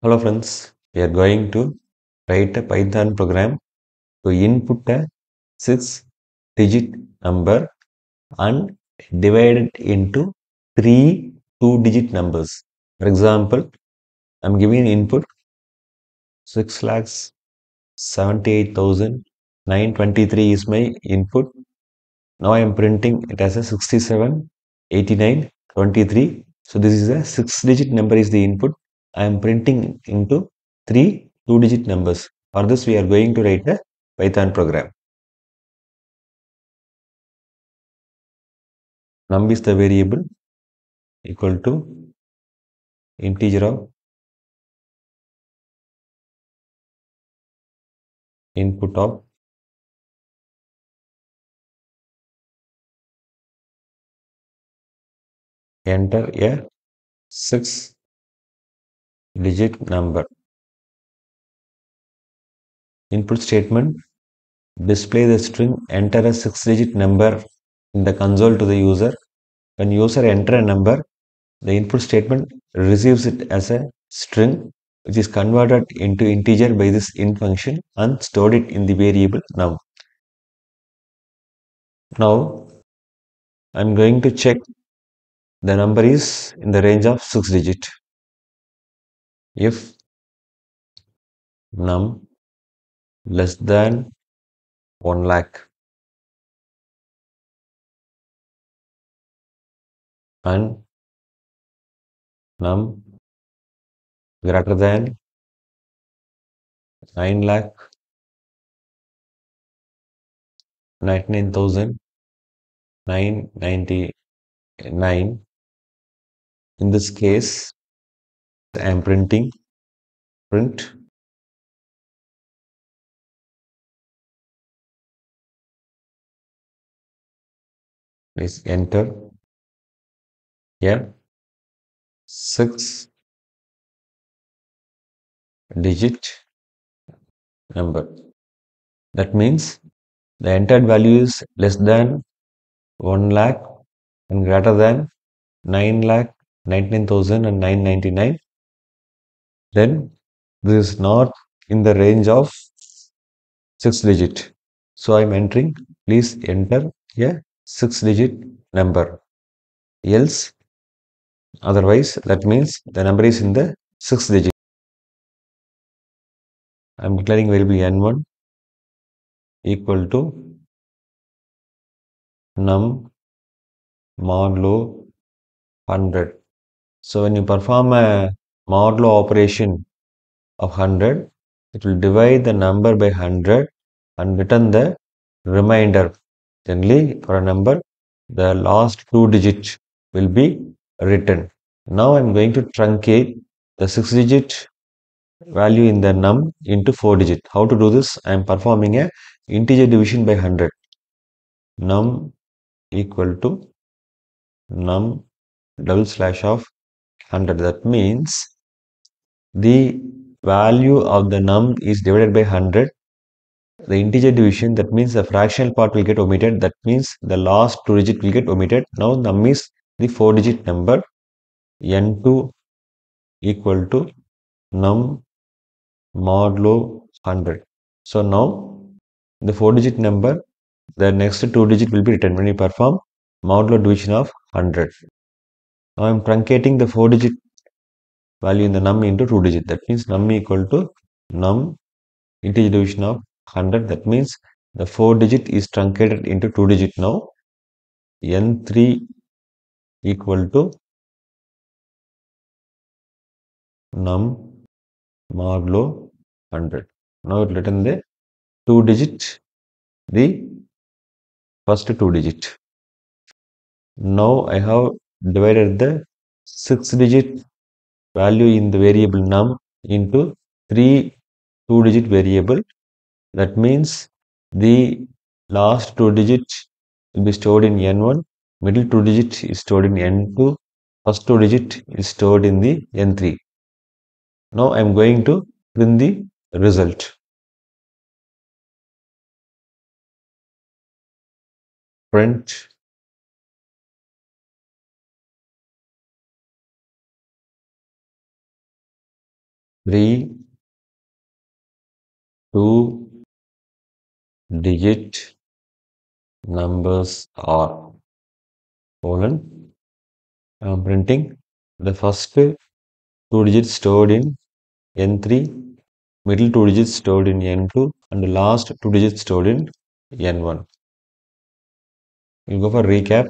Hello friends, we are going to write a Python program to input a 6-digit number and divide it into three 2-digit numbers. For example, I'm giving input 6,78,923 is my input. Now I am printing it as a 67, 89, 23. So this is a 6-digit number is the input. I am printing into three 2-digit numbers. For this we are going to write a Python program. Num is the variable equal to integer of input of enter a 6-digit number. Input statement display the string enter a 6-digit number in the console to the user. When user enter a number, the input statement receives it as a string which is converted into integer by this int function and stored it in the variable num. Now I'm going to check the number is in the range of 6 digit. If num less than 1 lakh and num greater than 9 lakh 99,999, in this case I am printing print is enter a 6-digit number. That means the entered value is less than 1 lakh and greater than 9 lakh 99,999. Then this is not in the range of 6 digit. So I am entering, please enter a 6-digit number. Else, otherwise, that means the number is in the 6 digit. I am declaring variable n1 equal to num modulo 100. So when you perform a modulo operation of 100, it will divide the number by 100 and return the remainder. Generally, for a number, the last 2 digits will be written. Now I'm going to truncate the 6-digit value in the num into 4 digit. How to do this? I am performing a integer division by 100. Num equal to num double slash of 100. That means the value of the num is divided by 100. The integer division, that means the fractional part will get omitted. That means the last 2 digit will get omitted. Now num is the 4-digit number. N2 equal to num modulo 100. So now the 4-digit number, the next 2 digit will be written when you perform modulo division of 100. Now I am truncating the 4-digit value in the num into 2 digit. That means num equal to num integer division of 100. That means the 4 digit is truncated into 2 digit now. N3 equal to num modulo 100. Now it written the 2 digit, the first 2 digit. Now I have divided the 6-digit value in the variable num into 3 2-digit variable. That means the last 2 digits will be stored in N1, middle 2 digit is stored in N2, first 2 digit is stored in the N3. Now I am going to print the result. Print 3 2-digit numbers are colon. I am printing the first two digits stored in N3, middle two digits stored in N2, and the last two digits stored in N1. We'll go for recap.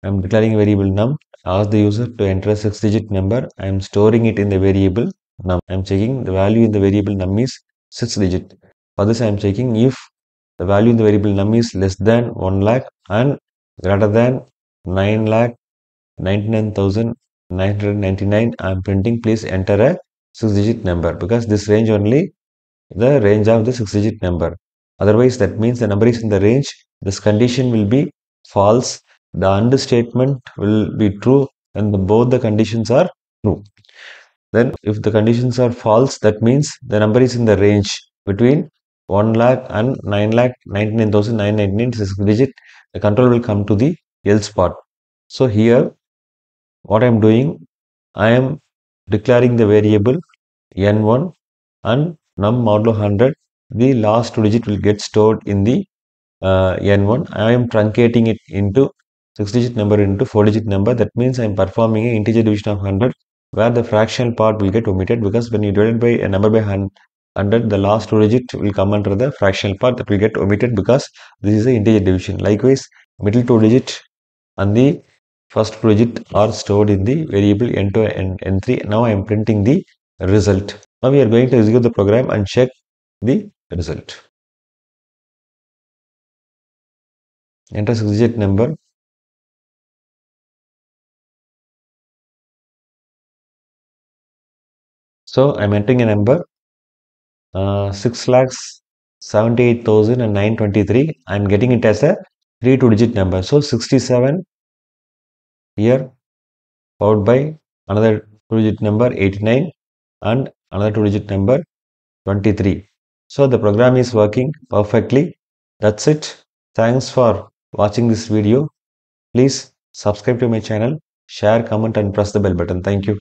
I'm declaring a variable num. Ask the user to enter a 6-digit number. I'm storing it in the variable num. I'm checking the value in the variable num is 6-digit. For this, I'm checking if the value in the variable num is less than 1 lakh and greater than 9 lakh 99,999. I'm printing please enter a 6-digit number because this range only the range of the 6-digit number. Otherwise, that means the number is in the range. This condition will be false. The AND statement will be true and both the conditions are true. Then if the conditions are false, that means the number is in the range between 1 lakh and 9 lakh 99,999 6-digit. The control will come to the else part. So here what I am doing, I am declaring the variable n1 and num modulo 100. The last two digit will get stored in the n1. I am truncating it into 6-digit number into 4-digit number. That means I am performing an integer division of 100 where the fractional part will get omitted because when you divide by a number by 100, the last two digit will come under the fractional part that will get omitted because this is the integer division. Likewise, middle two digit and the first two digit are stored in the variable n2 and n3. Now I am printing the result. Now we are going to execute the program and check the result. Enter 6-digit number. So I'm entering a number 6,78,923. I'm getting it as a 3 2-digit number. So 67 here followed by another 2-digit number 89 and another 2-digit number 23. So the program is working perfectly. That's it. Thanks for watching this video. Please subscribe to my channel, share, comment and press the bell button. Thank you.